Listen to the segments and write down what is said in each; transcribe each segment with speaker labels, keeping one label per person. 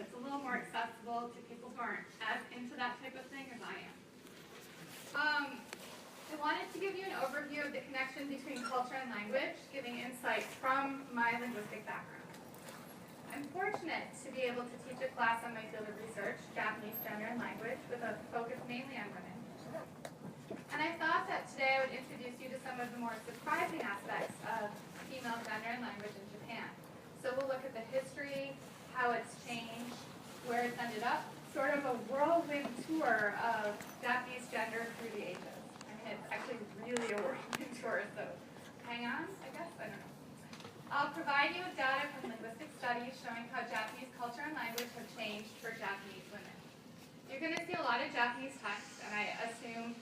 Speaker 1: that's a little more accessible to people who aren't as into that type of thing as I am. I wanted to give you an overview of the connection between culture and language, giving insights from my linguistic background. I'm fortunate to be able to teach a class on my field of research, Japanese gender and language, with a focus mainly on women. And I thought that today I would introduce you to some of the more surprising aspects of female gender and language in Japan. So we'll look at the history, how it's changed, where it's ended up, sort of a whirlwind tour of Japanese gender through the ages. I mean, it's actually really a whirlwind tour, so hang on, I guess, I don't know. I'll provide you with data from linguistic studies showing how Japanese culture and language have changed for Japanese women. You're going to see a lot of Japanese text, and I assume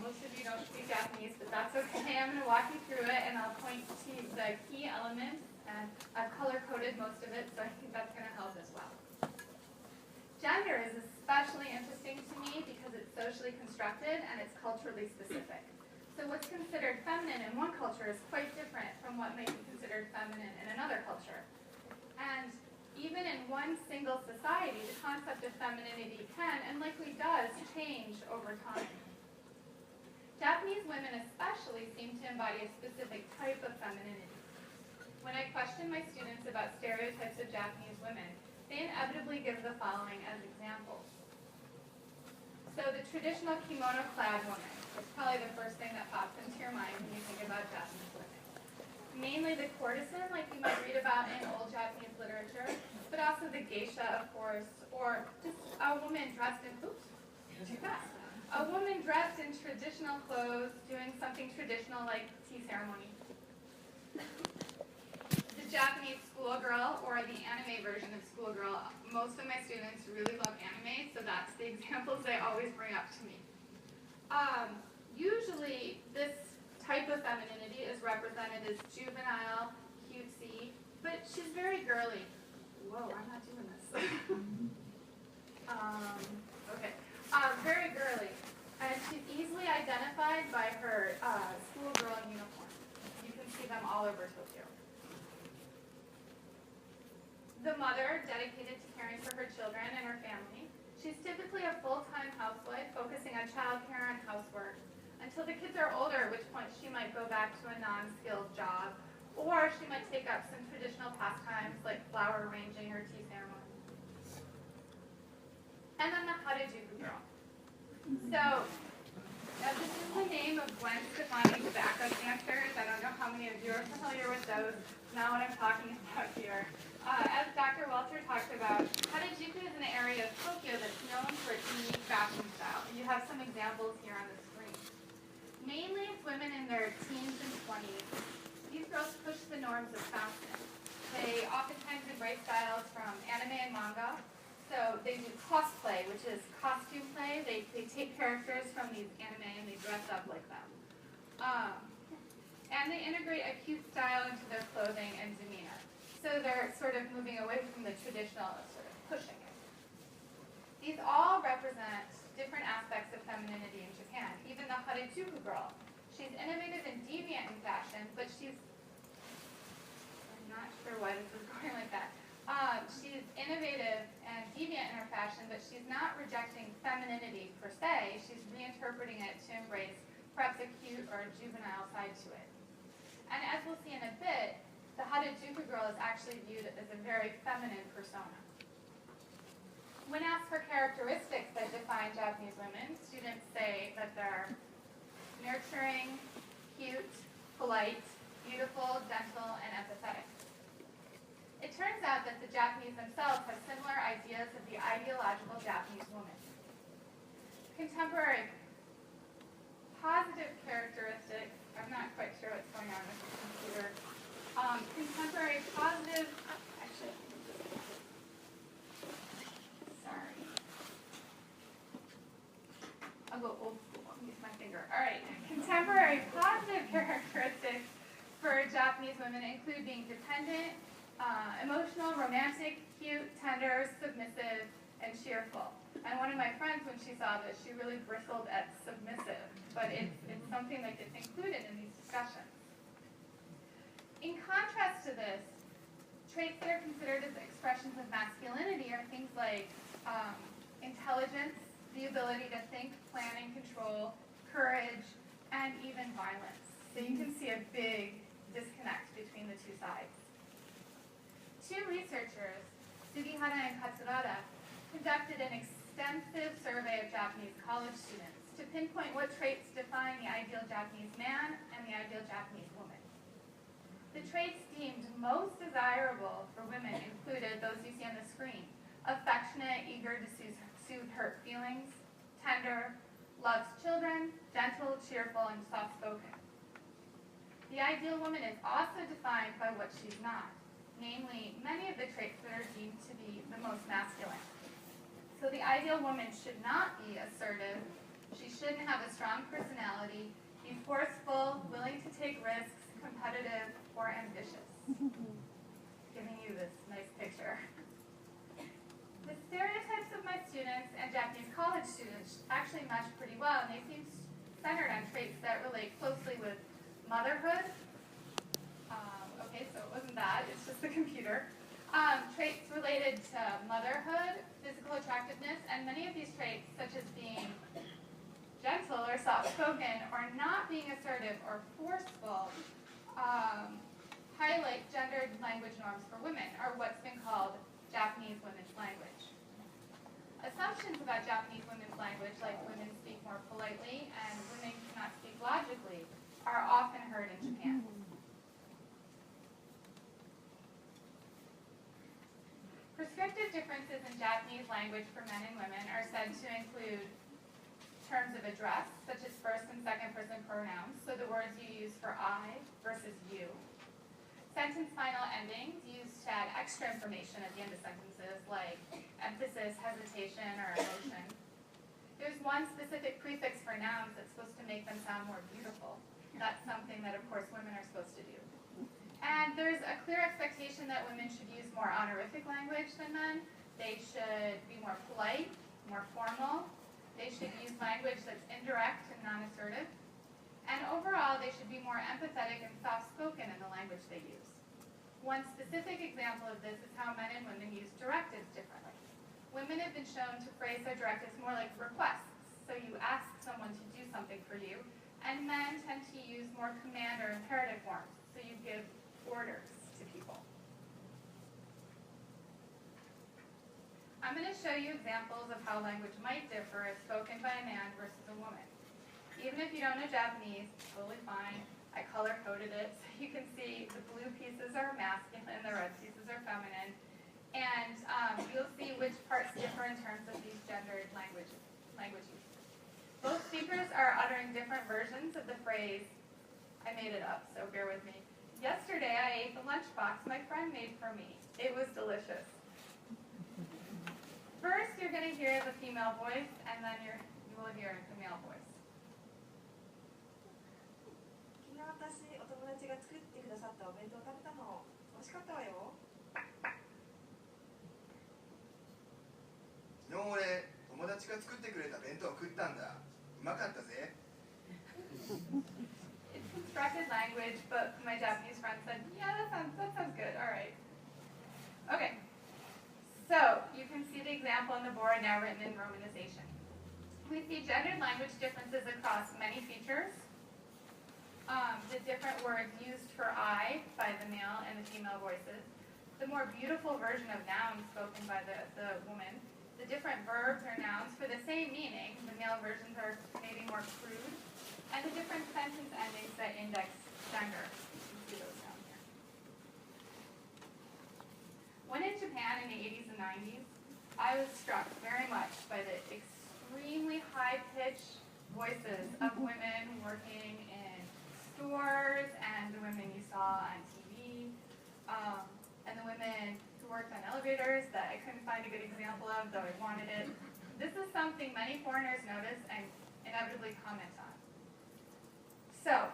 Speaker 1: most of you don't speak Japanese, but that's okay. I'm going to walk you through it, and I'll point to the key elements, and I've color-coded most of it, so I think that's going to help as well. Gender is especially interesting to me because it's socially constructed and it's culturally specific. So what's considered feminine in one culture is quite different from what may be considered feminine in another culture. And even in one single society, the concept of femininity can, and likely does, change over time. Japanese women especially seem to embody a specific type of femininity. When I question my students about stereotypes of Japanese women, they inevitably give the following as examples. So the traditional kimono-clad woman is probably the first thing that pops into your mind when you think about Japanese women. Mainly the courtesan, like you might read about in old Japanese literature, but also the geisha, of course, or just a woman dressed in, oops, too fast. A woman dressed in traditional clothes, doing something traditional like tea ceremony. The Japanese schoolgirl, or the anime version of schoolgirl. Most of my students really love anime, so that's the examples they always bring up to me. Usually, this type of femininity is represented as juvenile, cutesy, but she's very girly. Whoa, I'm not doing this. Okay. Very girly, and she's easily identified by her schoolgirl uniform. You can see them all over Tokyo. The mother, dedicated to caring for her children and her family, she's typically a full-time housewife focusing on childcare and housework until the kids are older, at which point she might go back to a non-skilled job, or she might take up some traditional pastimes like flower arranging or tea ceremony. And then the Harajuku girl. So, this is the name of Gwen Stefani tobacco dancers. I don't know how many of you are familiar with those. Not what I'm talking about here. As Dr. Welter talked about, Harajuku is an area of Tokyo that's known for its unique fashion style. You have some examples here on the screen. Mainly it's women in their teens and 20s. These girls push the norms of fashion. They oftentimes embrace styles from anime and manga. So they do cosplay, which is costume play. They take characters from these anime and they dress up like them. And they integrate a cute style into their clothing and demeanor. So they're sort of moving away from the traditional sort of pushing it. These all represent different aspects of femininity in Japan. Even the Harajuku girl. She's innovative and deviant in fashion, but I'm not sure why this is going like that. She's innovative and deviant in her fashion, but she's not rejecting femininity per se. She's reinterpreting it to embrace perhaps a cute or a juvenile side to it. And as we'll see in a bit, the Harajuku girl is actually viewed as a very feminine persona. When asked for characteristics that define Japanese women, students say that they're nurturing, cute, polite, beautiful, gentle, and empathetic. It turns out that the Japanese themselves have similar ideas of the ideological Japanese woman. Contemporary positive characteristics, I'm not quite sure what's going on with the computer. Contemporary positive, actually, sorry. I'll go old school, I'll use my finger. All right, contemporary positive characteristics for Japanese women include being dependent, emotional, romantic, cute, tender, submissive, and cheerful. And one of my friends, when she saw this, she really bristled at submissive, but it's something that gets included in these discussions. In contrast to this, traits that are considered as expressions of masculinity are things like intelligence, the ability to think, plan, and control, courage, and even violence. So you can see a big disconnect between the two sides. Two researchers, Sugihara and Katsurada, conducted an extensive survey of Japanese college students to pinpoint what traits define the ideal Japanese man and the ideal Japanese woman. The traits deemed most desirable for women included those you see on the screen: affectionate, eager to soothe hurt feelings, tender, loves children, gentle, cheerful, and soft-spoken. The ideal woman is also defined by what she's not, namely many of the traits that are deemed to be the most masculine. So the ideal woman should not be assertive, she shouldn't have a strong personality, be forceful, willing to take risks, competitive, or ambitious. Giving you this nice picture. The stereotypes of my students and Japanese college students actually match pretty well, and they seem centered on traits that relate closely with motherhood. Okay, so it wasn't that, it's just the computer. Traits related to motherhood, physical attractiveness, and many of these traits, such as being gentle or soft-spoken, or not being assertive or forceful, highlight gendered language norms for women, or what's been called Japanese women's language. Assumptions about Japanese women's language, like women speak more politely and women cannot speak logically, are often heard in Japan. Prescriptive differences in Japanese language for men and women are said to include terms of address, such as first and second person pronouns, so the words you use for I versus you. Sentence final endings used to add extra information at the end of sentences, like emphasis, hesitation, or emotion. There's one specific prefix for nouns that's supposed to make them sound more beautiful. That's something that, of course, women are supposed to do. And there's a clear expectation that women should use more honorific language than men. They should be more polite, more formal. They should use language that's indirect and non-assertive. And overall, they should be more empathetic and soft-spoken in the language they use. One specific example of this is how men and women use directives differently. Women have been shown to phrase their directives more like requests, so you ask someone to do something for you, and men tend to use more command or imperative forms, so you give orders to people. I'm going to show you examples of how language might differ if spoken by a man versus a woman. Even if you don't know Japanese, totally fine. I color-coded it so you can see the blue pieces are masculine, the red pieces are feminine, and you'll see which parts differ in terms of these gendered language uses. Both speakers are uttering different versions of the phrase, I made it up, so bear with me. Yesterday I ate the lunchbox my friend made for me. It was delicious. First you're going to hear the female voice, and then you will hear the male voice.
Speaker 2: 昨日私、お友達が作ってくださったお弁当を食べたの。美味しかったわよ。
Speaker 3: 昨日俺、友達が作ってくれた弁当を食ったんだ。うまかったぜ。
Speaker 1: It's constructed language, but my Japanese friend said, yeah, that sounds good, all right. Okay, so you can see the example on the board now written in romanization. We see gendered language differences across many features. The different words used for I by the male and the female voices, the more beautiful version of nouns spoken by the woman, the different verbs or nouns for the same meaning, the male versions are maybe more crude, and the different sentence endings that index gender. You can see those down here. When in Japan in the 80s and 90s, I was struck very much by the extremely high-pitched voices of women working in stores and the women you saw on TV, and the women who worked on elevators that I couldn't find a good example of, though I wanted it. This is something many foreigners notice and inevitably comment on. So,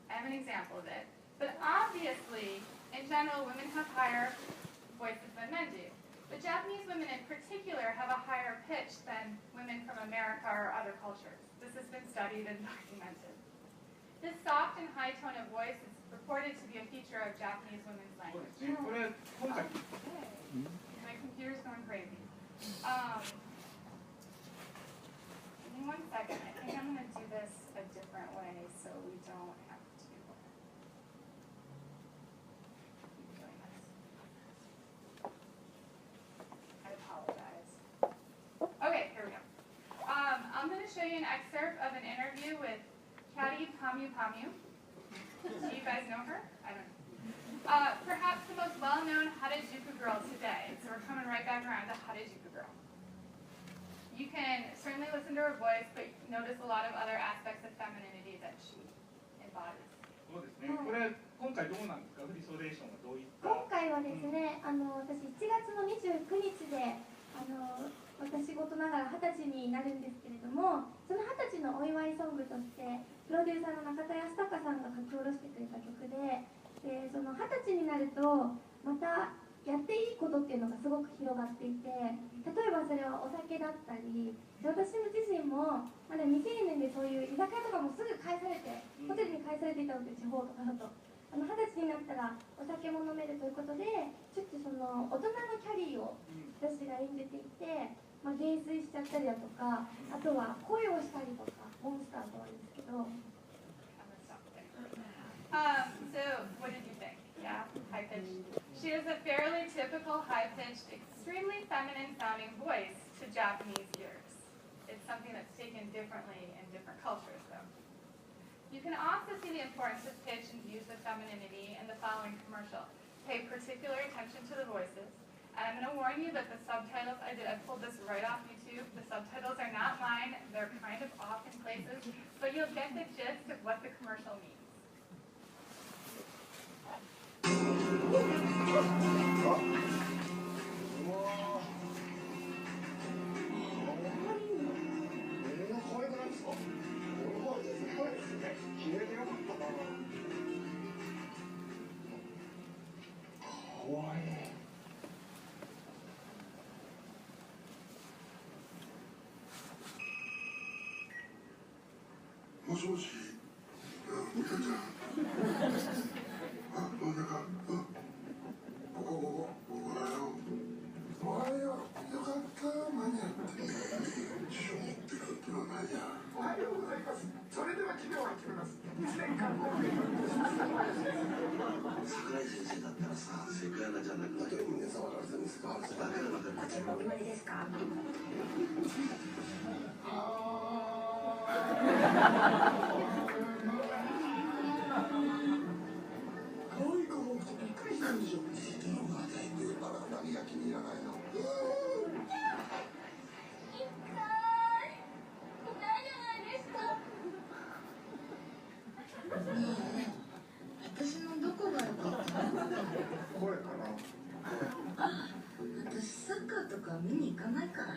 Speaker 1: I have an example of it. But obviously, in general, women have higher voices than men do. But Japanese women in particular have a higher pitch than women from America or other cultures. This has been studied and documented. This soft and high tone of voice is reported to be a feature of Japanese women's
Speaker 4: そう
Speaker 1: language.
Speaker 4: ですね。これ今回
Speaker 1: Okay. My computer's going crazy. Give me 1 second. I think I'm going to do this a different way so we don't have to keep doing this. I apologize. Okay, here we go. I'm going to show you an excerpt of an interview with Kari Pamu Pamu. Do you guys know her? I don't know. Perhaps the most well-known Harajuku girl today. So we're coming right back around to Harajuku girl. You can certainly listen to her voice, but notice a lot of other aspects of femininity that she embodies.
Speaker 4: そうですね。これ今回どうなんですか。フリソレーションはどういった。
Speaker 5: 今回はですね、私1月の29日で私事ながら20歳になるんですけれども、その20歳のお祝いソングとしてプロデューサーの中田康隆さんが書き下ろしてくれた曲で、その20歳になるとまたやっていいことっていうのがすごく広がっていて、例えばそれはお酒だったり、私自身もまだ未成年でそういう居酒屋とかもすぐ返されて、ホテルに返されていたので、地方とかだと20歳になったらお酒も飲めるということで、ちょっとその大人のキャリーを私が演じていて、泥酔しちゃったりだとか、あとは恋をしたりとか、モンスターとは言うんですけど。
Speaker 1: So what did you think? Yeah, high-pitched. She has a fairly typical high-pitched, extremely feminine-sounding voice to Japanese ears. It's something that's taken differently in different cultures, though. You can also see the importance of pitch and use of femininity in the following commercial. Pay particular attention to the voices. And I'm going to warn you that the subtitles, I pulled this right off YouTube. The subtitles are not mine. They're kind of off in places. But you'll get the gist of what the commercial means.
Speaker 6: もしもし、お父ちゃん。なんだか、ここだよ。おはよう。よかった、間に合って。辞書持ってくってのは何や。おはようございます。それでは授業を始めます。1年間の桜井先生だったらさ、セクハラじゃなくて胸触られたんですか。だからまたこちらお決まりですか。
Speaker 7: 私のどこが良かったの？
Speaker 6: 声かな。
Speaker 7: 私サッカーとか見に行かないから。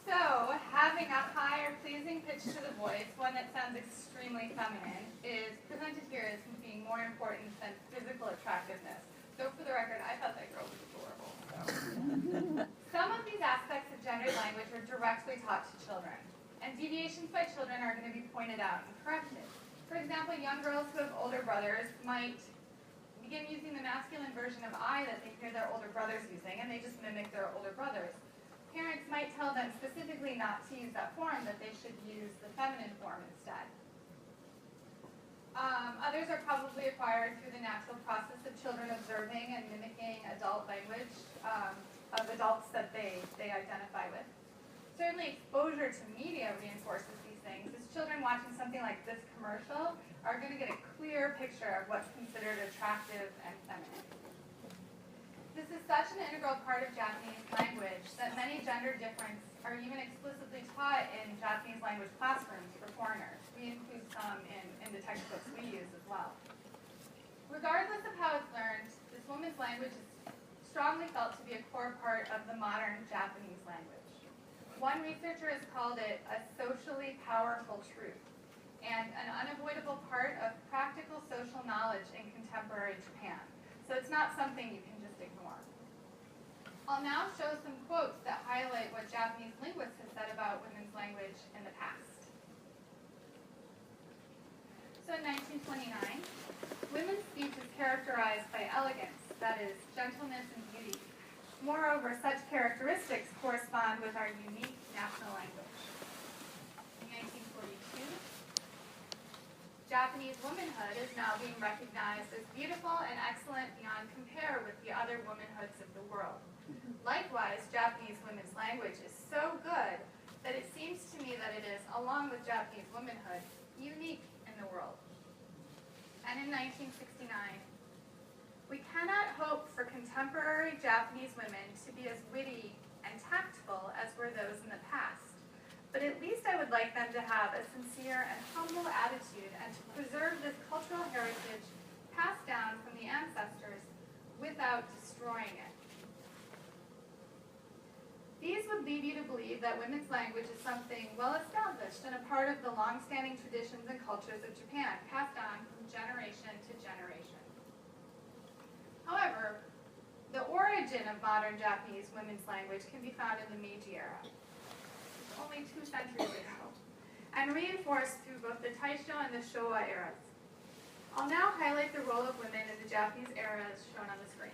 Speaker 1: So, having a high or pleasing pitch to the voice, one that sounds extremely feminine, is presented here as being more important than physical attractiveness. So for the record, I thought that girl was adorable. So. Some of these aspects of gendered language are directly taught to children, and deviations by children are going to be pointed out and corrected. For example, young girls who have older brothers might begin using the masculine version of I that they hear their older brothers using, and they just mimic their older brothers. Parents might tell them specifically not to use that form, that they should use the feminine form instead. Others are probably acquired through the natural process of children observing and mimicking adult language of adults that they identify with. Certainly exposure to media reinforces these things, as children watching something like this commercial are going to get a clear picture of what's considered attractive and feminine. This is such an integral part of Japanese language that many gender differences are even explicitly taught in Japanese language classrooms for foreigners. We include some in the textbooks we use as well. Regardless of how it's learned, this woman's language is strongly felt to be a core part of the modern Japanese language. One researcher has called it a socially powerful truth. and an unavoidable part of practical social knowledge in contemporary Japan. So it's not something you can just ignore. I'll now show some quotes that highlight what Japanese linguists have said about women's language in the past. So in 1929, women's speech is characterized by elegance, that is, gentleness and beauty. Moreover, such characteristics correspond with our unique national language. In 1942, Japanese womanhood is now being recognized as beautiful and excellent beyond compare with the other womanhoods of the world. Likewise, Japanese women's language is so good that it seems to me that it is, along with Japanese womanhood, unique in the world. And in 1969, we cannot hope for contemporary Japanese women to be as witty and tactful as were those in the past, but at least I would like them to have a sincere and humble attitude and to preserve this cultural heritage passed down from the ancestors without destroying it. These would lead you to believe that women's language is something well established and a part of the long-standing traditions and cultures of Japan, passed on from generation to generation. However, the origin of modern Japanese women's language can be found in the Meiji era, only 2 centuries ago, and reinforced through both the Taisho and the Showa eras. I'll now highlight the role of women in the Japanese era as shown on the screen.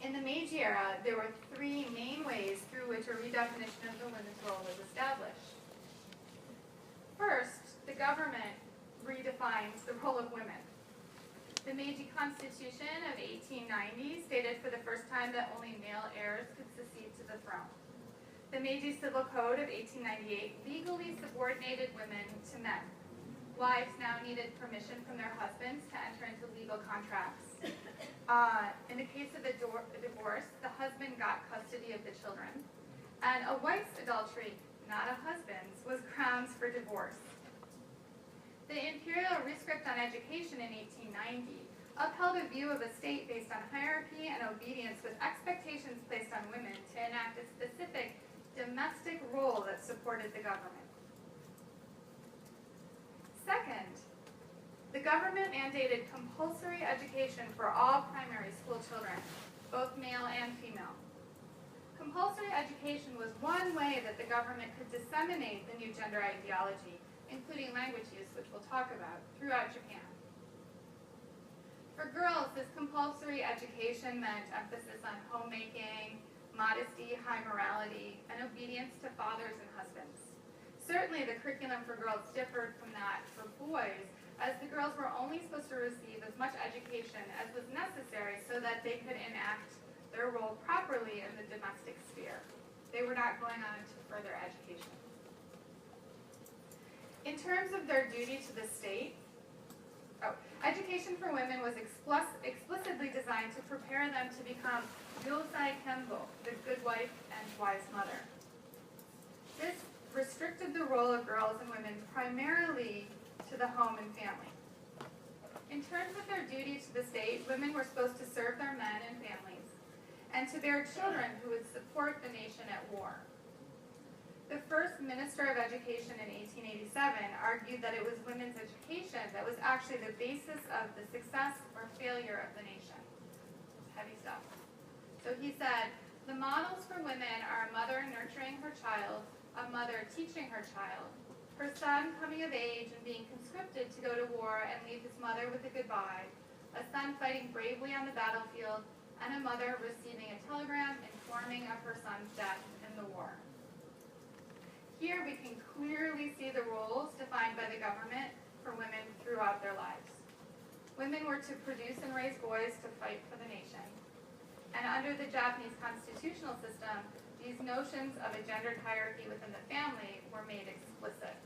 Speaker 1: In the Meiji era, there were 3 main ways through which a redefinition of the women's role was established. First, the government redefines the role of women. The Meiji Constitution of 1890 stated for the first time that only male heirs could succeed to the throne. The Meiji Civil Code of 1898 legally subordinated women to men. Wives now needed permission from their husbands to enter into legal contracts. In the case of a divorce, the husband got custody of the children, and a wife's adultery, not a husband's, was grounds for divorce. The Imperial Rescript on Education in 1890 upheld a view of a state based on hierarchy and obedience with expectations placed on women to enact a specific domestic role that supported the government. Second, the government mandated compulsory education for all primary school children, both male and female. Compulsory education was one way that the government could disseminate the new gender ideology, including language use, which we'll talk about, throughout Japan. For girls, this compulsory education meant emphasis on homemaking, modesty, high morality, and obedience to fathers and husbands. Certainly, the curriculum for girls differed from that for boys, as the girls were only supposed to receive as much education as was necessary so that they could enact their role properly in the domestic sphere. They were not going on to further education. In terms of their duty to the state, education for women was explicitly designed to prepare them to become Yosai Kenbo, the good wife and wise mother. This restricted the role of girls and women primarily to the home and family. In terms of their duty to the state, women were supposed to serve their men and families, and to bear children who would support the nation at war. The first Minister of Education in 1887 argued that it was women's education that was actually the basis of the success or failure of the nation. Heavy stuff. So he said, the models for women are a mother nurturing her child, a mother teaching her child, her son coming of age and being conscripted to go to war and leave his mother with a goodbye, a son fighting bravely on the battlefield, and a mother receiving a telegram informing of her son's death in the war. Here we can clearly see the roles defined by the government for women throughout their lives. Women were to produce and raise boys to fight for the nation. And under the Japanese constitutional system, these notions of a gendered hierarchy within the family were made explicit.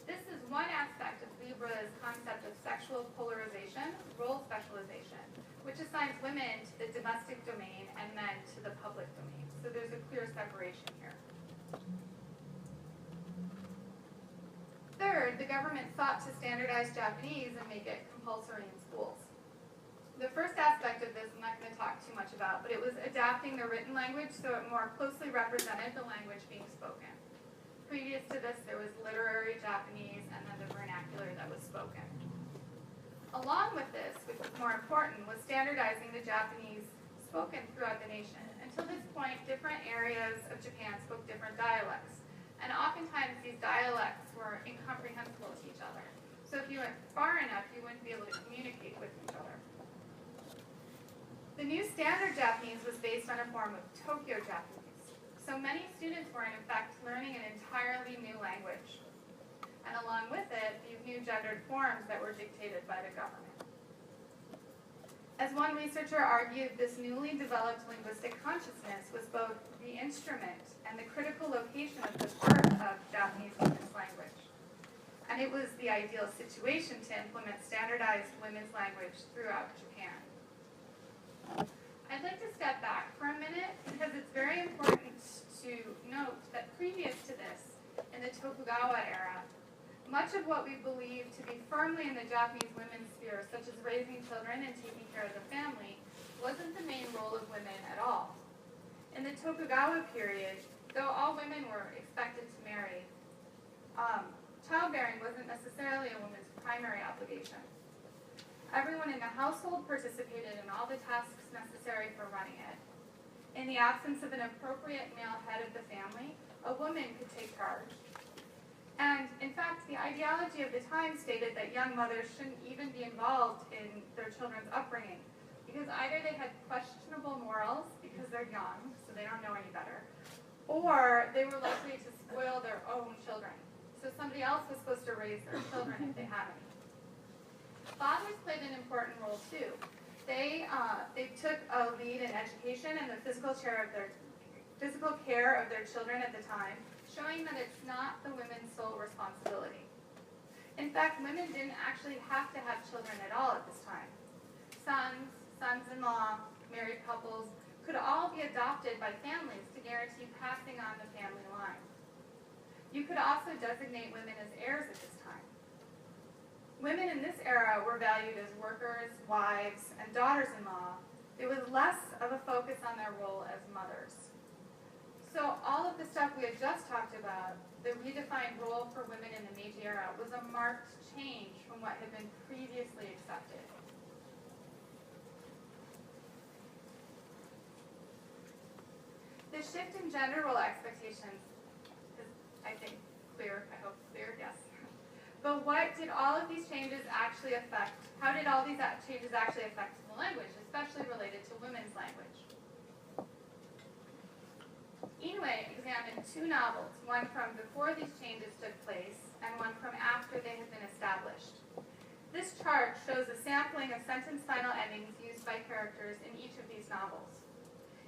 Speaker 1: This is one aspect of Libra's concept of sexual polarization, role specialization, which assigns women to the domestic domain and men to the public domain. So there's a clear separation here. Third, the government sought to standardize Japanese and make it compulsory in schools. The first aspect of this I'm not going to talk too much about, but it was adapting the written language so it more closely represented the language being spoken. Previous to this, there was literary Japanese and then the vernacular that was spoken. Along with this, which was more important, was standardizing the Japanese spoken throughout the nation. Until this point, different areas of Japan spoke different dialects, and oftentimes these dialects were incomprehensible to each other. So if you went far enough, you wouldn't be able to communicate with each other. The new standard Japanese was based on a form of Tokyo Japanese. So many students were in effect learning an entirely new language. And along with it, these new gendered forms that were dictated by the government. As one researcher argued, this newly developed linguistic consciousness was both the instrument and the critical location of the birth of Japanese women's language. And it was the ideal situation to implement standardized women's language throughout Japan. I'd like to step back for a minute because it's very important to note that previous to this, in the Tokugawa era, much of what we believe to be firmly in the Japanese women's sphere, such as raising children and taking care of the family, wasn't the main role of women at all. In the Tokugawa period, though all women were expected to marry, childbearing wasn't necessarily a woman's primary obligation. Everyone in the household participated in all the tasks necessary for running it. In the absence of an appropriate male head of the family, a woman could take charge. And in fact, the ideology of the time stated that young mothers shouldn't even be involved in their children's upbringing because either they had questionable morals because they're young, so they don't know any better, or they were likely to spoil their own children. So somebody else was supposed to raise their children if they had any. Fathers played an important role too. They took a lead in education and the physical care of their children at the time, showing that it's not the women's sole responsibility. In fact, women didn't actually have to have children at all at this time. Sons, sons-in-law, married couples could all be adopted by families to guarantee passing on the family line. You could also designate women as heirs at this time. Women in this era were valued as workers, wives, and daughters-in-law. There was less of a focus on their role as mothers. So all of the stuff we had just talked about, the redefined role for women in the Meiji era, was a marked change from what had been previously accepted. The shift in gender role expectations is, I think, clear. I hope clear, yes. But what did all of these changes actually affect? How did all these changes actually affect the language, especially related to women's language? Inoue examined two novels, one from before these changes took place and one from after they had been established. This chart shows a sampling of sentence final endings used by characters in each of these novels.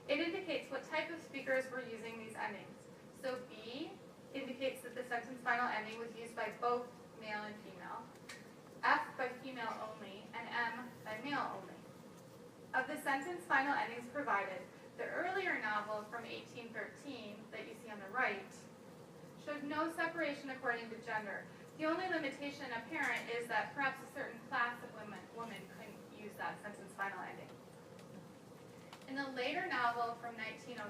Speaker 1: It indicates what type of speakers were using these endings. So B indicates that the sentence final ending was used by both male and female, F by female only, and M by male only. Of the sentence final endings provided, the earlier novel from 1813 that you see on the right showed no separation according to gender. The only limitation apparent is that perhaps a certain class of women couldn't use that sentence final ending. In the later novel from 1909,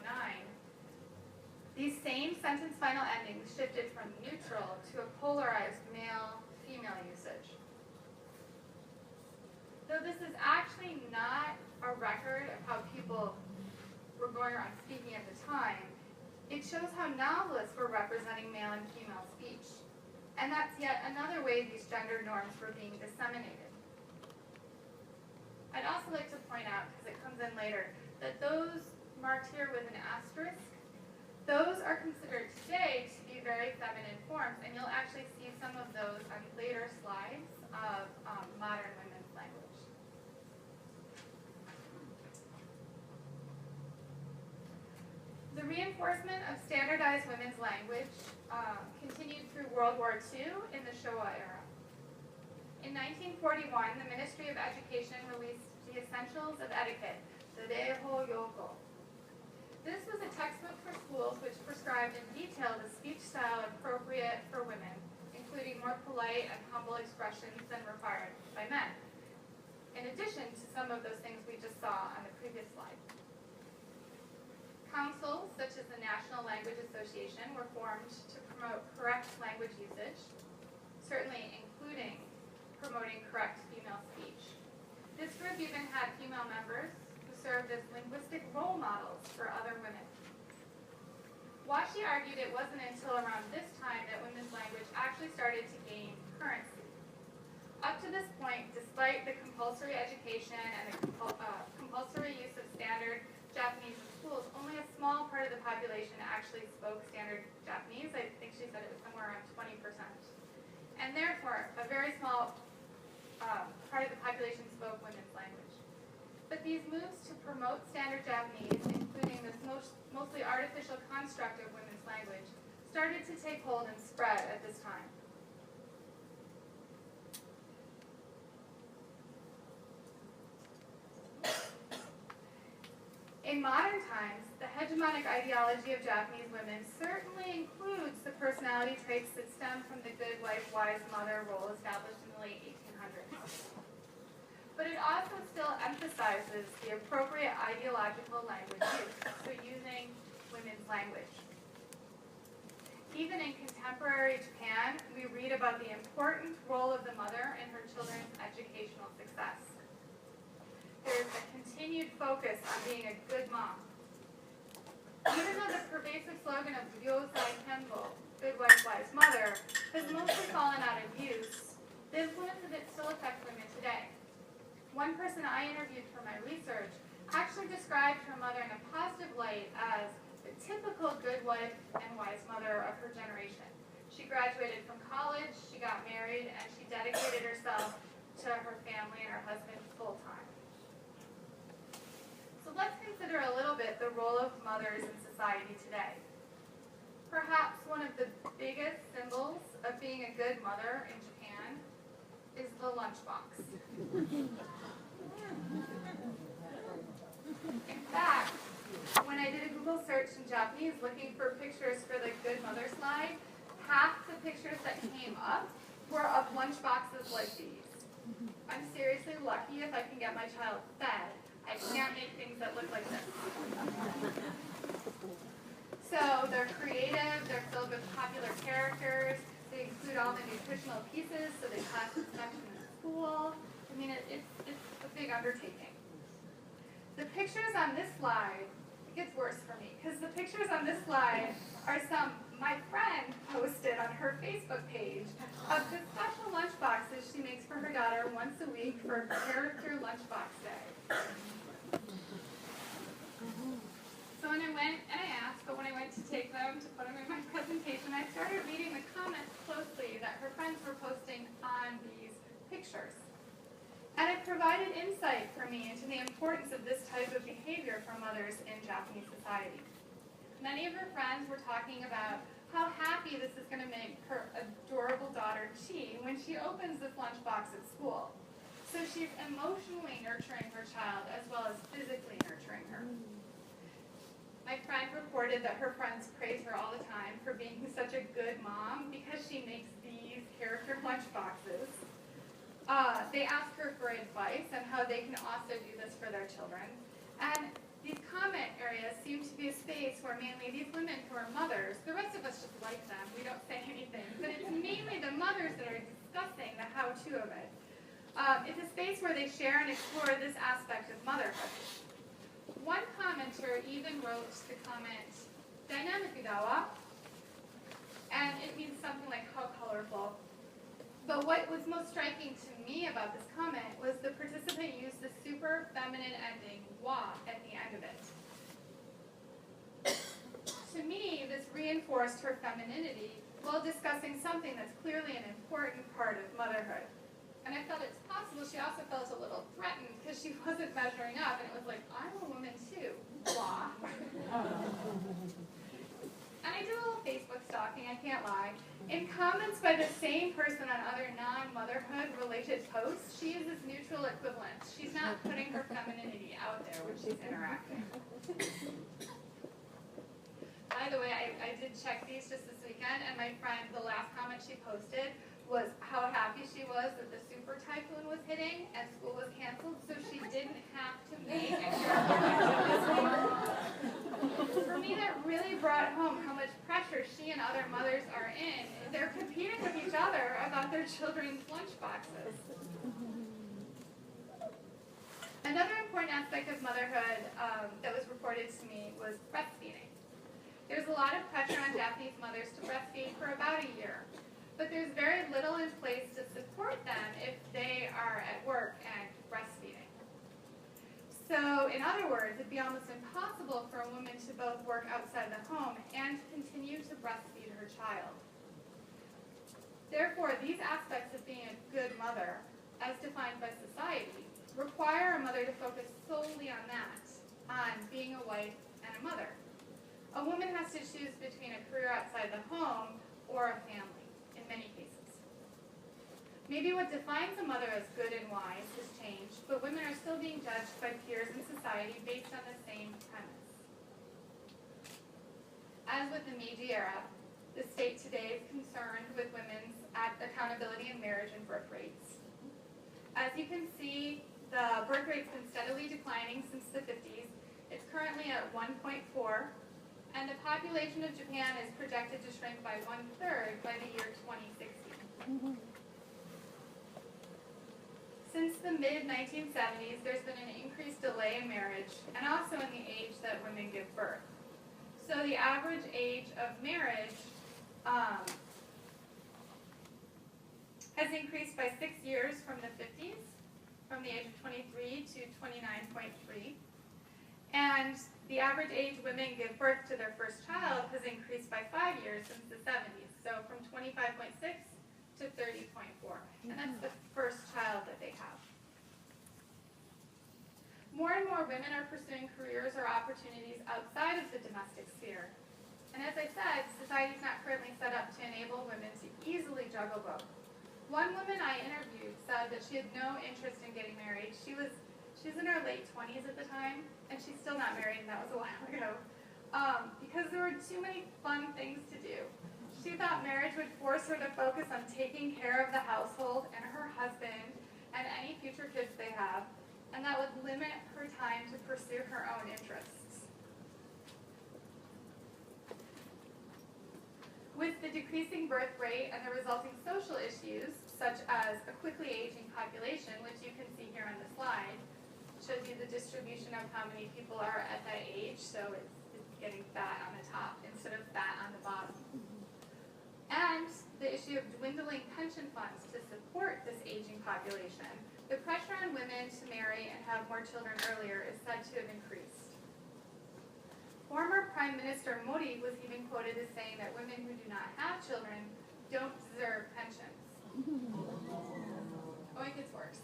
Speaker 1: these same sentence final endings shifted from neutral to a polarized male-female usage. Though this is actually not a record of how people were going around speaking at the time, it shows how novelists were representing male and female speech. And that's yet another way these gender norms were being disseminated. I'd also like to point out, because it comes in later, that those marked here with an asterisk, those are considered today to be very feminine forms, and you'll actually see some of those on later slides of modern women's language. The reinforcement of standardized women's language continued through World War II in the Showa era. In 1941, the Ministry of Education released the Essentials of Etiquette, the Reiho Yoko. This was a textbook for schools which prescribed in detail the speech style appropriate for women, including more polite and humble expressions than required by men, in addition to some of those things we just saw on the previous slide. Councils, such as the National Language Association, were formed to promote correct language usage, certainly including promoting correct female speech. This group even had female members who served as linguistic role models for other women. Washi argued it wasn't until around this time that women's language actually started to gain currency. Up to this point, despite the compulsory education and the compulsory use of standard Japanese in schools, only a small part of the population actually spoke standard Japanese. I think she said it was somewhere around 20%. And therefore, a very small part of the population spoke women's language. But these moves to promote standard Japanese, including this mostly artificial construct of women's language, started to take hold and spread at this time. In modern times, the hegemonic ideology of Japanese women certainly includes the personality traits that stem from the good wife, wise mother role established in the late 1800s. But it also still emphasizes the appropriate ideological language use, so using women's language. Even in contemporary Japan, we read about the important role of the mother in her children's educational success. There's a continued focus on being a good mom. Even though the pervasive slogan of Ryosai Kenbo, good wife, wise mother, has mostly fallen out of use, the influence of it still affects women today. One person I interviewed for my research actually described her mother in a positive light as the typical good wife and wise mother of her generation. She graduated from college, she got married, and she dedicated herself to her family and her husband full time. So let's consider a little bit the role of mothers in society today. Perhaps one of the biggest symbols of being a good mother in Japan is the lunchbox. In fact, when I did a Google search in Japanese looking for pictures for the good mother slide, half the pictures that came up were of lunchboxes like these. I'm seriously lucky if I can get my child fed. I can't make things that look like this. So they're creative, they're filled with popular characters, they include all the nutritional pieces so they pass inspection in school. I mean, it's a big undertaking. The pictures on this slide, it gets worse for me, because the pictures on this slide are some my friend posted on her Facebook page of the special lunchboxes she makes for her daughter once a week for Character Lunchbox Day. So when I went, and I asked, but when I went to take them to put them in my presentation, I started reading the comments closely that her friends were posting on these pictures. And it provided insight for me into the importance of this type of behavior for mothers in Japanese society. Many of her friends were talking about how happy this is going to make her adorable daughter Chi when she opens this lunchbox at school. So she's emotionally nurturing her child as well as physically nurturing her. My friend reported that her friends praise her all the time for being such a good mom because she makes these character lunchboxes. They ask her for advice on how they can also do this for their children. And these comment areas seem to be a space where mainly these women who are mothers, the rest of us just like them, we don't say anything, but it's mainly the mothers that are discussing the how-to of it. It's a space where they share and explore this aspect of motherhood. One commenter even wrote the comment, "Dynamic dawa," and it means something like how colorful. But what was most striking to me about this comment was the participant used the super feminine ending wa at the end of it. To me, this reinforced her femininity while discussing something that's clearly an important part of motherhood. And I felt it's possible she also felt a little threatened because she wasn't measuring up, and it was like, I'm a woman too, blah. And I did a little Facebook stalking, I can't lie. In comments by the same person on other non-motherhood related posts, she uses neutral equivalents. She's not putting her femininity out there when she's interacting. By the way, I did check these just this weekend, and my friend, the last comment she posted was how happy she was that the super typhoon was hitting and school was canceled, so she didn't have to make a character mention this week. For me, that really brought home how much pressure pressure she and other mothers are in, they're competing with each other about their children's lunchboxes. Another important aspect of motherhood that was reported to me was breastfeeding. There's a lot of pressure on Japanese mothers to breastfeed for about a year, but there's very little in place to support them if they are at work and breastfeeding. So, in other words, it'd be almost impossible for a woman to both work outside the home and continue to breastfeed her child. Therefore, these aspects of being a good mother, as defined by society, require a mother to focus solely on that, on being a wife and a mother. A woman has to choose between a career outside the home or a family, in many cases. Maybe what defines a mother as good and wise has changed, but women are still being judged by peers in society based on the same premise. As with the Meiji era, the state today is concerned with women's accountability in marriage and birth rates. As you can see, the birth rate's been steadily declining since the 50s. It's currently at 1.4, and the population of Japan is projected to shrink by 1/3 by the year 2060. Since the mid-1970s, there's been an increased delay in marriage and also in the age that women give birth. So the average age of marriage has increased by 6 years from the 50s, from the age of 23 to 29.3. And the average age women give birth to their first child has increased by 5 years since the 70s. So from 25.6 to 30.4. And that's the first child that they have. More and more women are pursuing careers or opportunities outside of the domestic sphere. And as I said, society is not currently set up to enable women to easily juggle both. One woman I interviewed said that she had no interest in getting married. She was in her late 20s at the time, and she's still not married, and that was a while ago, because there were too many fun things to do. She thought marriage would force her to focus on taking care of the household and her husband and any future kids they have, and that would limit her time to pursue her own interests. With the decreasing birth rate and the resulting social issues, such as a quickly aging population, which you can see here on the slide, shows you the distribution of how many people are at that age, so it's getting fat on the top instead of fat on the bottom. And the issue of dwindling pension funds to support this aging population, the pressure on women to marry and have more children earlier is said to have increased. Former Prime Minister Modi was even quoted as saying that women who do not have children don't deserve pensions. Oh, it gets worse.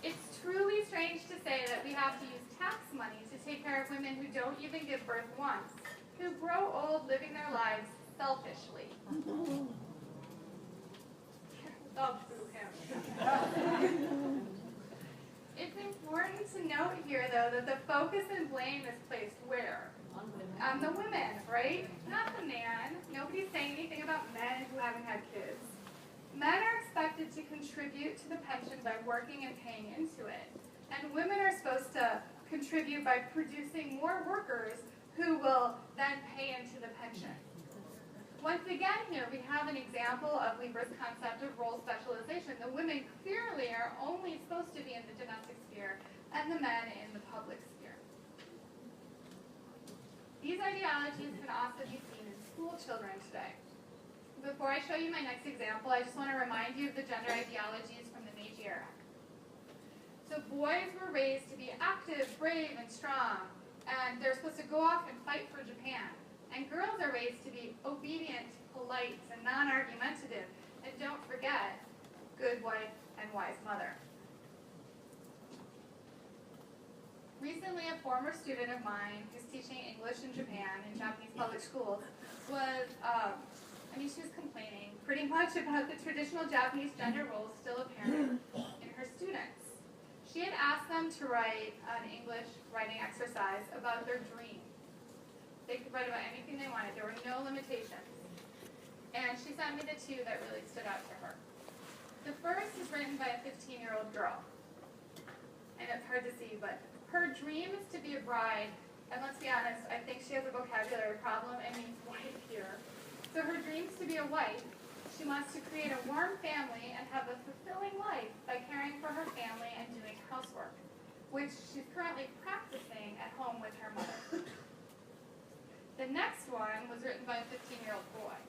Speaker 1: It's truly strange to say that we have to use tax money to take care of women who don't even give birth once, who grow old living their lives selfishly. Oh, boo him. It's important to note here, though, that the focus and blame is placed where? On the women, right? Not the man. Nobody's saying anything about men who haven't had kids. Men are expected to contribute to the pension by working and paying into it. And women are supposed to contribute by producing more workers who will then pay into the pension. Once again here, we have an example of Libra's concept of role specialization. The women clearly are only supposed to be in the domestic sphere and the men in the public sphere. These ideologies can also be seen in school children today. Before I show you my next example, I just want to remind you of the gender ideologies from the Meiji era. So boys were raised to be active, brave, and strong, and they're supposed to go off and fight for Japan. And girls are raised to be obedient, polite, and non-argumentative. And don't forget, good wife and wise mother. Recently, a former student of mine who's teaching English in Japan in Japanese public schools was, she was complaining pretty much about the traditional Japanese gender roles still apparent in her students. She had asked them to write an English writing exercise about their dream. They could write about anything they wanted. There were no limitations. And she sent me the two that really stood out to her. The first is written by a 15-year-old girl. And it's hard to see, but her dream is to be a bride And let's be honest, I think she has a vocabulary problem and means wife here. So her dreams to be a wife, she wants to create a warm family and have a fulfilling life by caring for her family and doing housework, which she's currently practicing at home with her mother. The next one was written by a 15-year-old boy.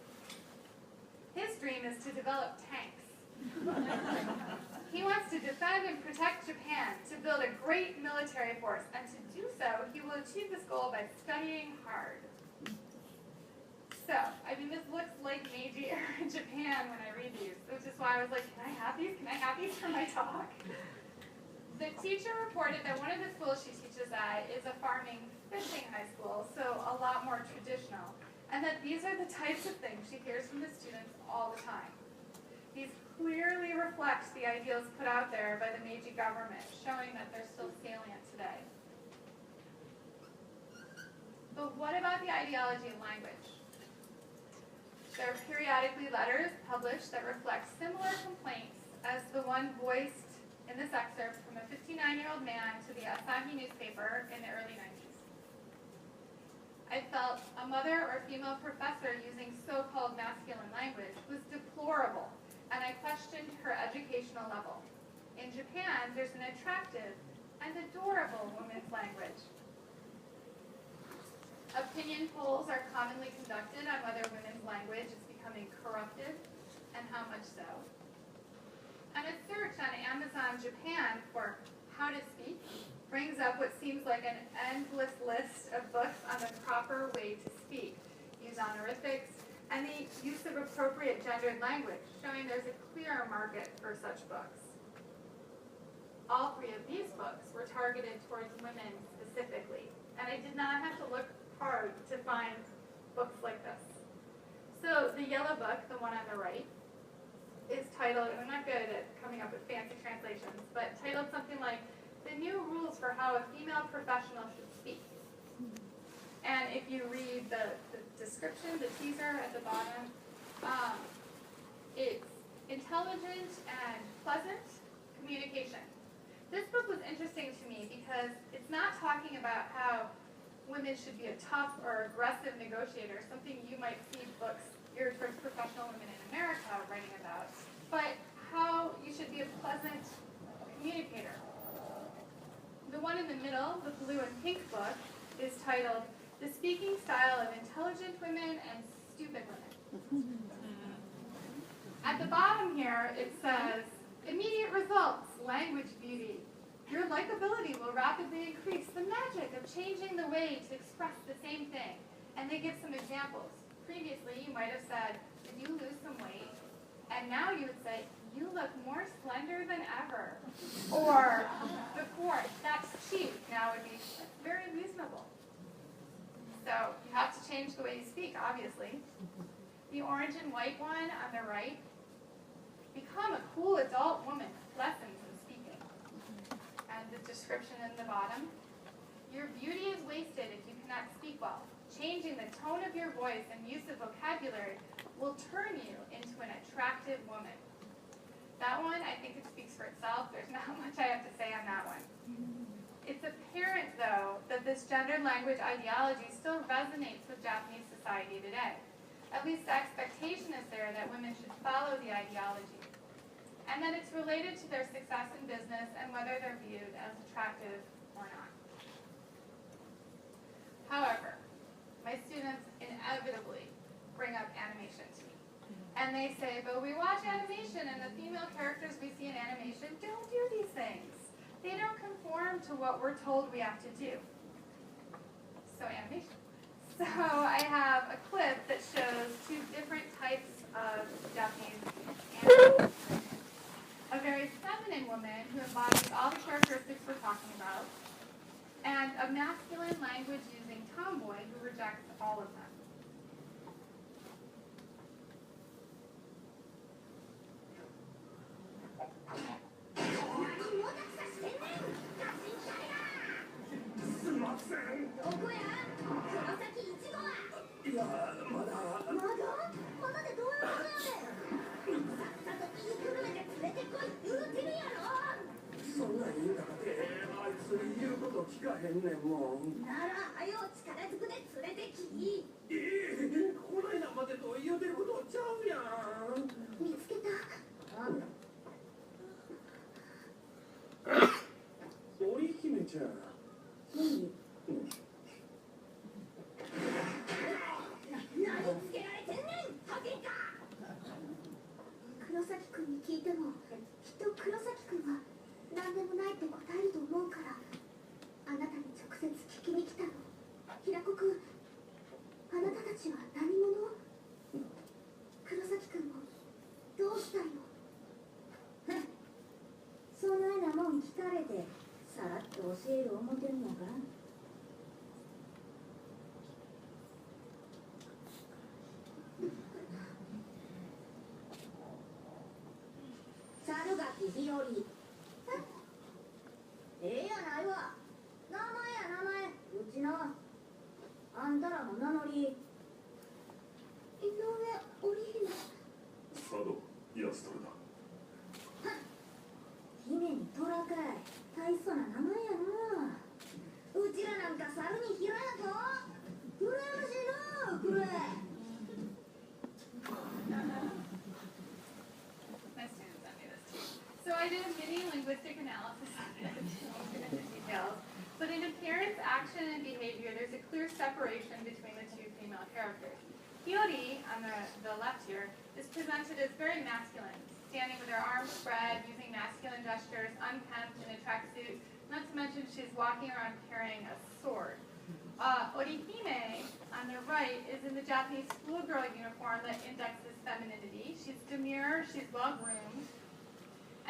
Speaker 1: His dream is to develop tanks. He wants to defend and protect Japan, to build a great military force, and to do so, he will achieve this goal by studying hard. So, I mean, this looks like Meiji era Japan when I read these, which is why I was like, can I have these? Can I have these for my talk? The teacher reported that one of the schools she teaches at is a farming fishing high school, so a lot more traditional, and that these are the types of things she hears from the students all the time. These clearly reflect the ideals put out there by the Meiji government, showing that they're still salient today. But what about the ideology of language? There are periodically letters published that reflect similar complaints as the one voiced in this excerpt from a 59-year-old man to the Asahi newspaper in the early 90s. I felt a mother or female professor using so-called masculine language was deplorable, and I questioned her educational level. In Japan, there's an attractive and adorable women's language. Opinion polls are commonly conducted on whether women's language is becoming corrupted, and how much so. And a search on Amazon Japan for how to speak brings up what seems like an endless list of books on the proper way to speak, use honorifics, and the use of appropriate gendered language, showing there's a clear market for such books. All three of these books were targeted towards women specifically, and I did not have to look hard to find books like this. So the yellow book, the one on the right, is titled, and I'm not good at coming up with fancy translations, but titled something like, The New Rules for How a Female Professional Should Speak. And if you read the description, the teaser at the bottom, it's intelligent and pleasant communication. This book was interesting to me because it's not talking about how women should be a tough or aggressive negotiator, something you might see books geared towards professional women in America writing about, but how you should be a pleasant communicator. The one in the middle, the blue and pink book, is titled The Speaking Style of Intelligent Women and Stupid Women. At the bottom here, it says, immediate results, language beauty. Your likability will rapidly increase. The magic of changing the way to express the same thing. And they give some examples. Previously, you might have said, did you lose some weight? And now you would say, you look more slender than ever. Or before, that's cheap. Now would be very reasonable. So you have to change the way you speak, obviously. The orange and white one on the right, become a cool adult woman. Lessons in speaking. And the description in the bottom, your beauty is wasted if you cannot speak well. Changing the tone of your voice and use of vocabulary will turn you into an attractive woman. That one, I think it speaks for itself. There's not much I have to say on that one. It's apparent, though, that this gendered language ideology still resonates with Japanese society today. At least the expectation is there that women should follow the ideology, and that it's related to their success in business and whether they're viewed as attractive or not. However, my students inevitably bring up animation to me. And they say, but we watch animation and the female characters we see in animation don't do these things. They don't conform to what we're told we have to do. So animation. So I have a clip that shows two different types of Japanese animation. A very feminine woman who embodies all the characteristics we're talking about, and a masculine language-using tomboy who rejects all of them.
Speaker 8: それ言うこと聞かへんねんもん。
Speaker 7: ならはよ力ずくで連れてき。
Speaker 8: こないなんまでと言うてることちゃうやん。
Speaker 7: 見つけた。なんだ。
Speaker 8: 織姫ちゃん。
Speaker 7: 何つけられてんねん、ハゲか。黒崎くんに聞いてもきっと黒崎くんは何でもないって答えると思うから、あなたに直接聞きに来たの。平子くん、あなたたちは何者？黒崎くんもどうしたいの？そないなもん聞かれてさらっと教える思てんのか？猿垣日和。ええやないわ。名前や名前。うちの。あんたらの名乗り。井上織姫。
Speaker 6: 佐渡安虎だ。
Speaker 7: 姫に虎かい。大層な名前やな。うちらなんか猿に平やと。羨ましいな、これ。
Speaker 1: My students sent me this too. So I did a mini linguistic analysis of it. I won't get into details. But in appearance, action, and behavior, there's a clear separation between the two female characters. Hiyori, on the left here, is presented as very masculine, standing with her arms spread, using masculine gestures, unkempt in a tracksuit. Not to mention she's walking around carrying a sword. Orihime, on the right, is in the Japanese schoolgirl uniform that indexes femininity. She's demure, she's well-groomed.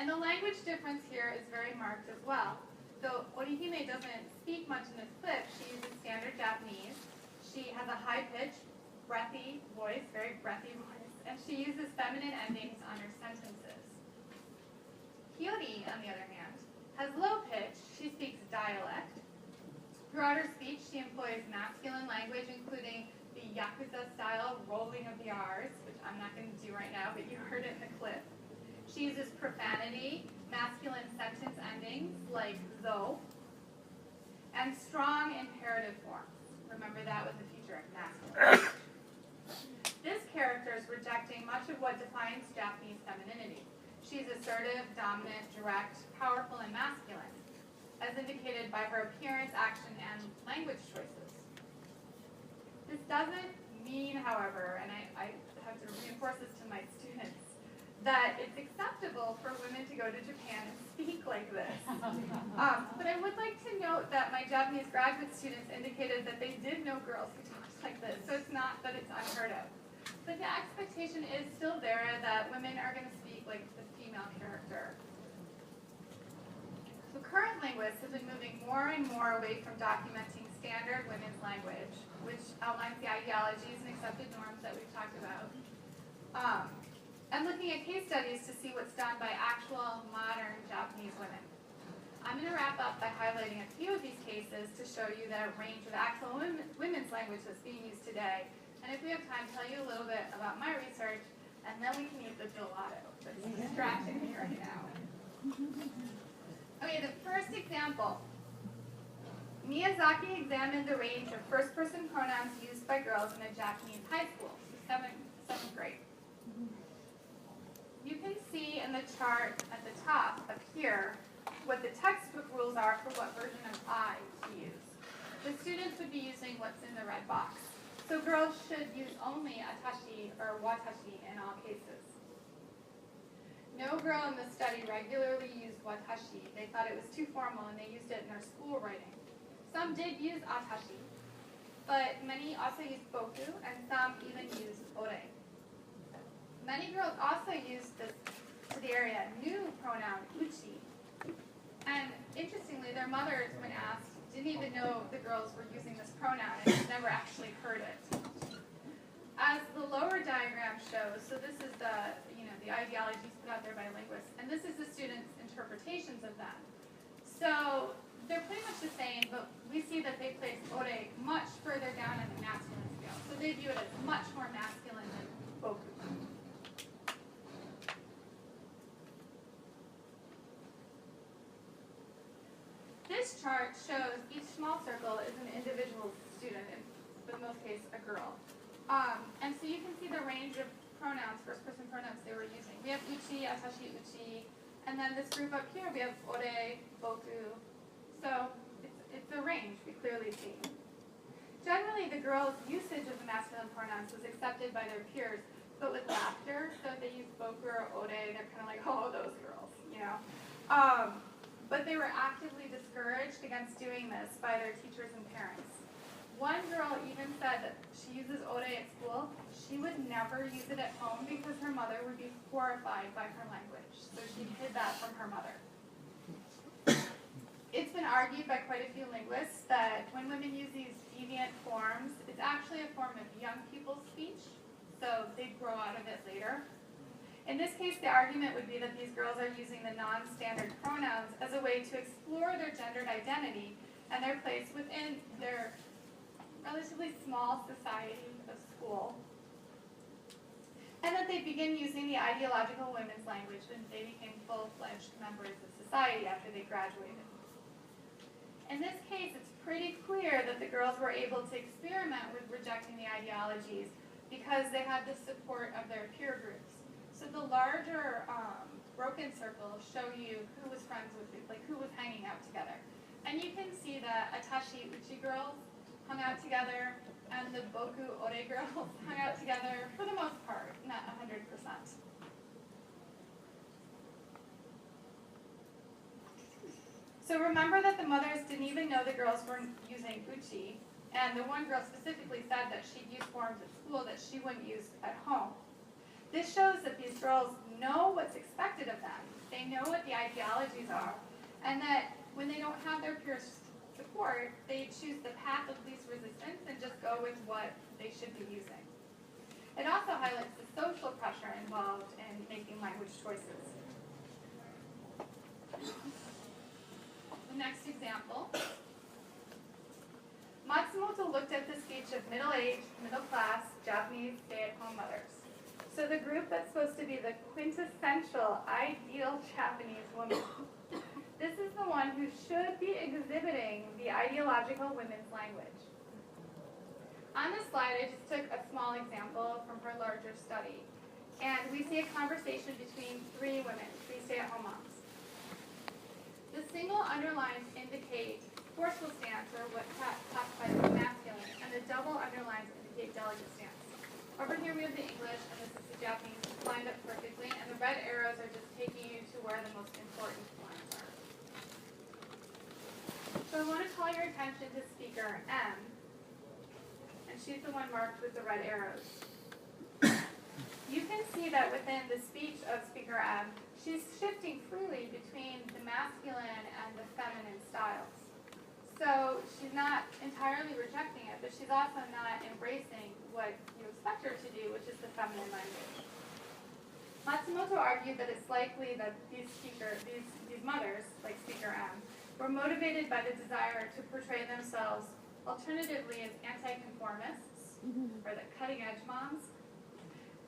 Speaker 1: And the language difference here is very marked as well. Though Orihime doesn't speak much in this clip, she uses standard Japanese. She has a high-pitched, breathy voice, very breathy voice, and she uses feminine endings on her sentences. Hiyori, on the other hand, has low pitch. She speaks dialect. Throughout her speech, she employs masculine language, including the Yakuza-style rolling of the R's, which I'm not going to do right now, but you heard it in the clip. She uses profanity, masculine sentence endings like zo, and strong imperative forms. Remember that with the future of masculine. This character is rejecting much of what defines Japanese femininity. She's assertive, dominant, direct, powerful, and masculine, as indicated by her appearance, action, and language choices. This doesn't mean, however, and I have to reinforce this to my students, that it's acceptable for women to go to Japan and speak like this. But I would like to note that my Japanese graduate students indicated that they did know girls who talked like this, so it's not that it's unheard of. But the expectation is still there that women are going to speak like the female character. So current linguists have been moving more and more away from documenting standard women's language, which outlines the ideologies and accepted norms that we've talked about, and looking at case studies to see what's done by actual modern Japanese women. I'm going to wrap up by highlighting a few of these cases to show you the range of actual women's language that's being used today. And if we have time, tell you a little bit about my research, and then we can eat the gelato that's distracting me right now. Okay, the first example. Miyazaki examined the range of first-person pronouns used by girls in a Japanese high school, so seventh grade. You can see in the chart at the top up here what the textbook rules are for what version of I to use. The students would be using what's in the red box. So girls should use only atashi or watashi in all cases. No girl in the study regularly used watashi. They thought it was too formal and they used it in their school writing. Some did use atashi, but many also used boku and some even used ore. Many girls also used this, to the area, new pronoun uchi. And interestingly, their mothers, when asked, didn't even know the girls were using this pronoun and had never actually heard it. As the lower diagram shows, so this is the ideologies put out there by linguists, and this is the students' interpretations of them. So they're pretty much the same, but we see that they place ore much further down on the masculine scale. So they view it as much more masculine than boku. This this chart shows each small circle is an individual student, in most cases a girl. And so you can see the range of pronouns, first person pronouns they were using. We have uchi, atashi, uchi, and then this group up here we have ore, boku. So it's a range we clearly see. Generally, the girls' usage of the masculine pronouns was accepted by their peers, but with laughter. So if they use boku or ore, they're kind of like, oh, those girls, you know. But they were actively discouraged against doing this by their teachers and parents. One girl even said that she uses ore at school. She would never use it at home because her mother would be horrified by her language. So she hid that from her mother. It's been argued by quite a few linguists that when women use these deviant forms, it's actually a form of young people's speech, so they grow out of it later. In this case, the argument would be that these girls are using the non-standard pronouns as a way to explore their gendered identity and their place within their relatively small society of school, and that they begin using the ideological women's language when they became full-fledged members of society after they graduated. In this case, it's pretty clear that the girls were able to experiment with rejecting the ideologies because they had the support of their peer groups. So the larger broken circles show you who was friends with, like who was hanging out together. And you can see the Atashi Uchi girls hung out together and the Boku Ore girls hung out together for the most part, not 100%. So remember that the mothers didn't even know the girls were using uchi, and the one girl specifically said that she'd use forms at school that she wouldn't use at home. This shows that these girls know what's expected of them. They know what the ideologies are, and that when they don't have their peer support, they choose the path of least resistance and just go with what they should be using. It also highlights the social pressure involved in making language choices. The next example. Matsumoto looked at the speech of middle-aged, middle-class Japanese stay-at-home mothers. So the group that's supposed to be the quintessential ideal Japanese woman. This is the one who should be exhibiting the ideological women's language. On this slide, I just took a small example from her larger study. And we see a conversation between three women, three stay-at-home moms. The single underlines indicate forceful stance, or what's classified as masculine, and the double underlines indicate delicate stance. Over here we have the English, and this is the Japanese, lined up perfectly, and the red arrows are just taking you to where the most important lines are. So I want to call your attention to speaker M, and she's the one marked with the red arrows. You can see that within the speech of speaker M, she's shifting freely between the masculine and the feminine styles. So she's not entirely rejecting it, but she's also not embracing what you expect her to do, which is the feminine language. Matsumoto argued that it's likely that these mothers, like speaker M, were motivated by the desire to portray themselves alternatively as anti-conformists, or the cutting-edge moms,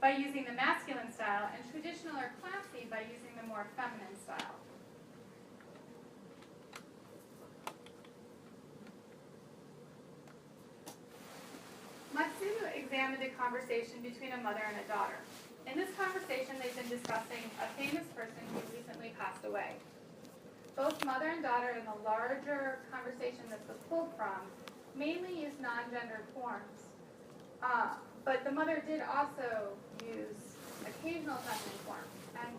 Speaker 1: by using the masculine style, and traditional or classy by using the more feminine style. Matsuno examined a conversation between a mother and a daughter. In this conversation, they've been discussing a famous person who recently passed away. Both mother and daughter in the larger conversation this was pulled from mainly used non-gendered forms. But the mother did also use occasional feminine forms. And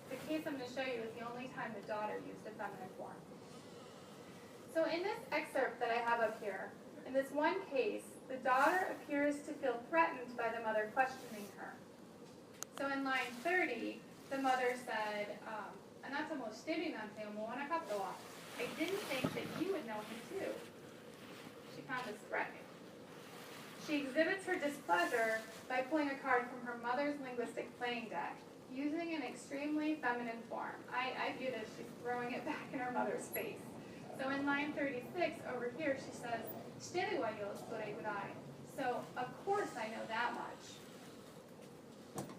Speaker 1: the case I'm going to show you is the only time the daughter used a feminine form. So in this excerpt that I have up here, in this one case, the daughter appears to feel threatened by the mother questioning her. So in line 30, the mother said, "Anata mo shiteru nante omowanakatta wa." I didn't think that you would know me too. She found this threatening. She exhibits her displeasure by pulling a card from her mother's linguistic playing deck, using an extremely feminine form. I view it as she's throwing it back in her mother's face. So in line 36, over here, she says, "Shiteru wa yo sore gurai." So, of course I know that much.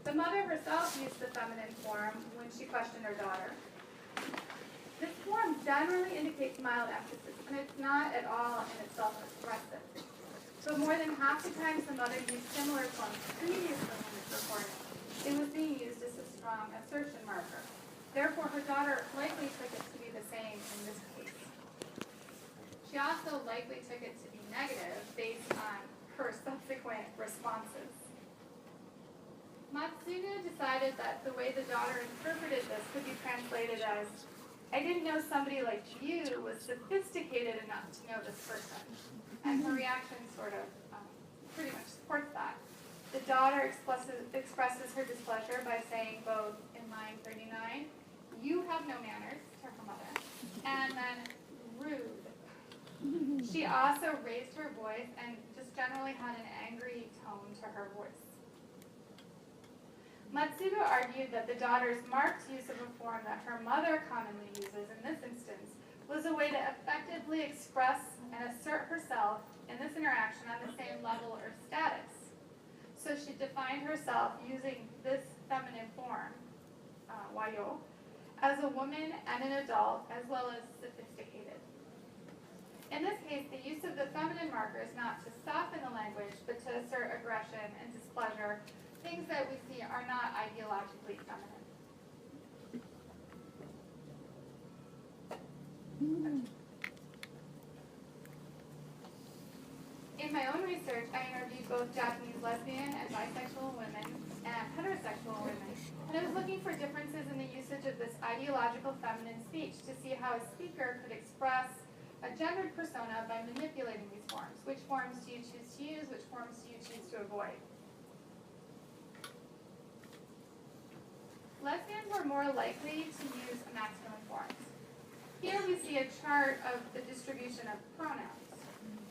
Speaker 1: The mother herself used the feminine form when she questioned her daughter. This form generally indicates mild emphasis, and it's not at all in itself expressive. But more than half the times the mother used similar forms previously in this recording, it was being used as a strong assertion marker. Therefore, her daughter likely took it to be the same in this case. She also likely took it to be negative based on her subsequent responses. Matsuno decided that the way the daughter interpreted this could be translated as, I didn't know somebody like you was sophisticated enough to know this person. And her reaction sort of pretty much supports that. The daughter expresses her displeasure by saying both in line 39, you have no manners, to her mother, and then rude. She also raised her voice and just generally had an angry tone to her voice. Matsudo argued that the daughter's marked use of a form that her mother commonly uses in this instance was a way to effectively express and assert herself in this interaction on the same level or status. So she defined herself using this feminine form, wayo, as a woman and an adult, as well as sophisticated. In this case, the use of the feminine marker is not to soften the language, but to assert aggression and displeasure, things that we see are not ideologically feminine. In my own research, I interviewed both Japanese lesbian and bisexual women and heterosexual women, and I was looking for differences in the usage of this ideological feminine speech to see how a speaker could express a gendered persona by manipulating these forms. Which forms do you choose to use? Which forms do you choose to avoid? Lesbians were more likely to use masculine forms. Here we see a chart of the distribution of pronouns.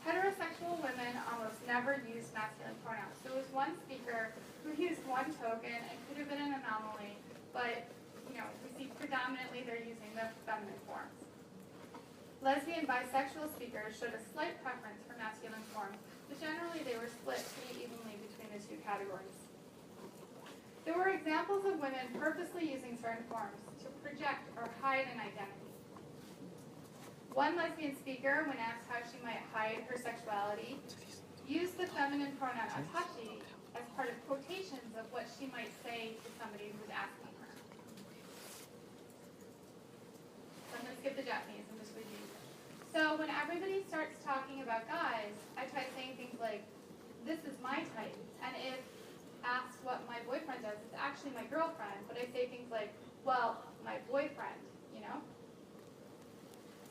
Speaker 1: Heterosexual women almost never used masculine pronouns. There was one speaker who used one token. It could have been an anomaly, but we see predominantly they're using the feminine forms. Lesbian bisexual speakers showed a slight preference for masculine forms, but generally they were split pretty evenly between the two categories. There were examples of women purposely using certain forms to project or hide an identity. One lesbian speaker, when asked how she might hide her sexuality, used the feminine pronoun atashi as part of quotations of what she might say to somebody who was asking her. So I'm going to skip the Japanese and just read these. So when everybody starts talking about guys, I try saying things like, this is my type, and if asked what my boyfriend does, it's actually my girlfriend, but I say things like, well, my boyfriend,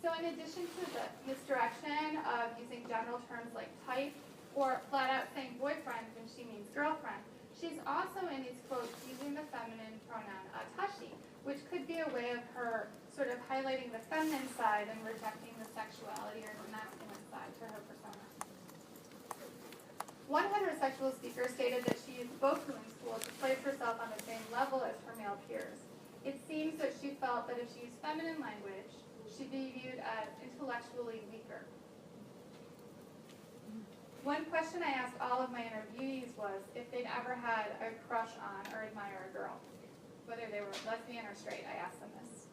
Speaker 1: So in addition to the misdirection of using general terms like type, or flat out saying boyfriend when she means girlfriend, she's also in these quotes using the feminine pronoun atashi, which could be a way of her sort of highlighting the feminine side and rejecting the sexuality or the masculine side to her persona. One heterosexual speaker stated that she used boku in school to place herself on the same level as her male peers. It seems that she felt that if she used feminine language, she'd be viewed as intellectually weaker. One question I asked all of my interviewees was if they'd ever had a crush on or admire a girl. Whether they were lesbian or straight, I asked them this.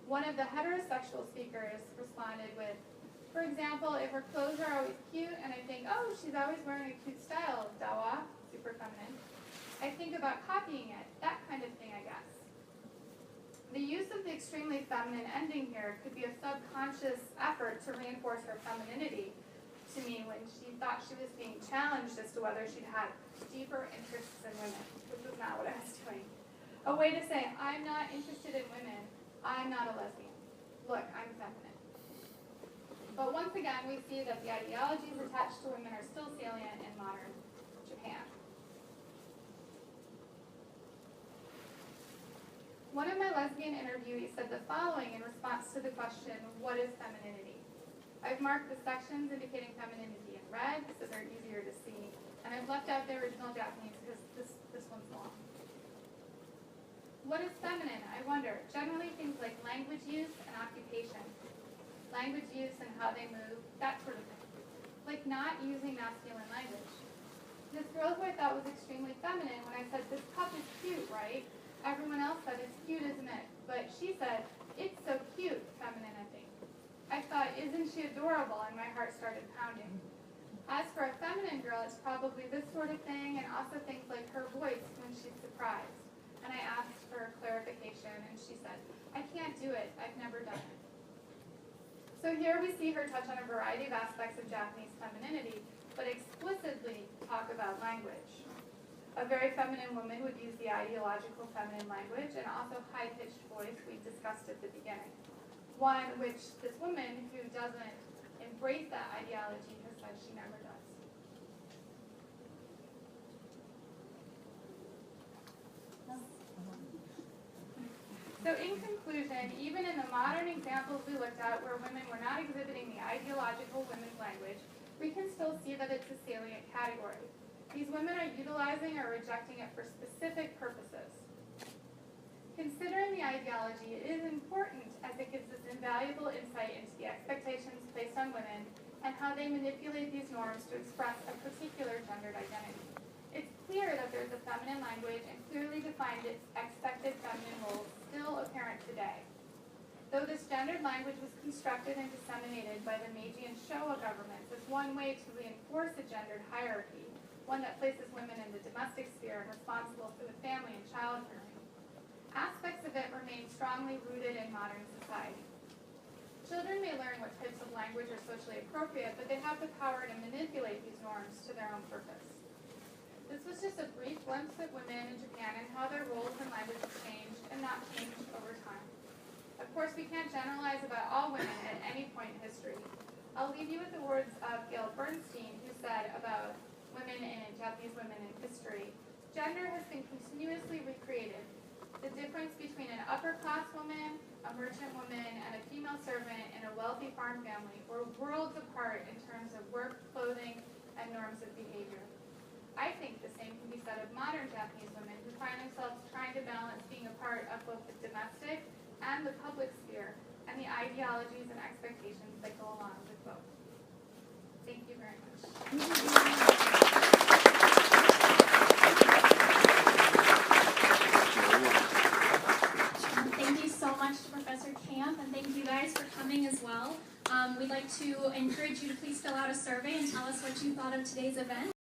Speaker 1: One of the heterosexual speakers responded with, for example, if her clothes are always cute and I think, oh, she's always wearing a cute style, dawa, super feminine, I think about copying it, that kind of thing, I guess. The use of the extremely feminine ending here could be a subconscious effort to reinforce her femininity to me when she thought she was being challenged as to whether she'd had deeper interests in women, which was not what I was doing. A way to say, I'm not interested in women, I'm not a lesbian. Look, I'm feminine. But once again, we see that the ideologies attached to women are still salient in modern Japan. One of my lesbian interviewees said the following in response to the question, what is femininity? I've marked the sections indicating femininity in red so they're easier to see, and I've left out the original Japanese because this one's long. What is feminine, I wonder? Generally things like language use and occupation. Language use and how they move, that sort of thing. Like not using masculine language. This girl who I thought was extremely feminine, when I said, this cup is cute, right? Everyone else said, it's cute, isn't it? But she said, it's so cute, feminine, I think. she adorable? And my heart started pounding. As for a feminine girl, it's probably this sort of thing, and also things like her voice when she's surprised. And I asked for clarification, and she said, I can't do it. I've never done it. So here we see her touch on a variety of aspects of Japanese femininity, but explicitly talk about language. A very feminine woman would use the ideological feminine language and also high-pitched voice we discussed at the beginning. One which this woman who doesn't embrace that ideology has said she never does. So in conclusion, even in the modern examples we looked at where women were not exhibiting the ideological women's language, we can still see that it's a salient category. These women are utilizing or rejecting it for specific purposes. Considering the ideology, it is important as it gives us invaluable insight into the expectations placed on women and how they manipulate these norms to express a particular gendered identity. It's clear that there's a feminine language and clearly defined its expected feminine roles still apparent today. Though this gendered language was constructed and disseminated by the Meiji and Showa governments as one way to reinforce a gendered hierarchy, one that places women in the domestic sphere and responsible for the family and child rearing, aspects of it remain strongly rooted in modern society. Children may learn what types of language are socially appropriate, but they have the power to manipulate these norms to their own purpose. This was just a brief glimpse at women in Japan and how their roles in language have changed and not changed over time. Of course, we can't generalize about all women at any point in history. I'll leave you with the words of Gail Bernstein, who said about Japanese women in history, gender has been continuously recreated. The difference between an upper-class woman, a merchant woman, and a female servant in a wealthy farm family were worlds apart in terms of work, clothing, and norms of behavior. I think the same can be said of modern Japanese women who find themselves trying to balance being a part of both the domestic and the public sphere and the ideologies and expectations that go along with both. Thank you very much.
Speaker 9: Thank you so much to Professor Camp, and thank you guys for coming as well. We'd like to encourage you to please fill out a survey and tell us what you thought of today's event.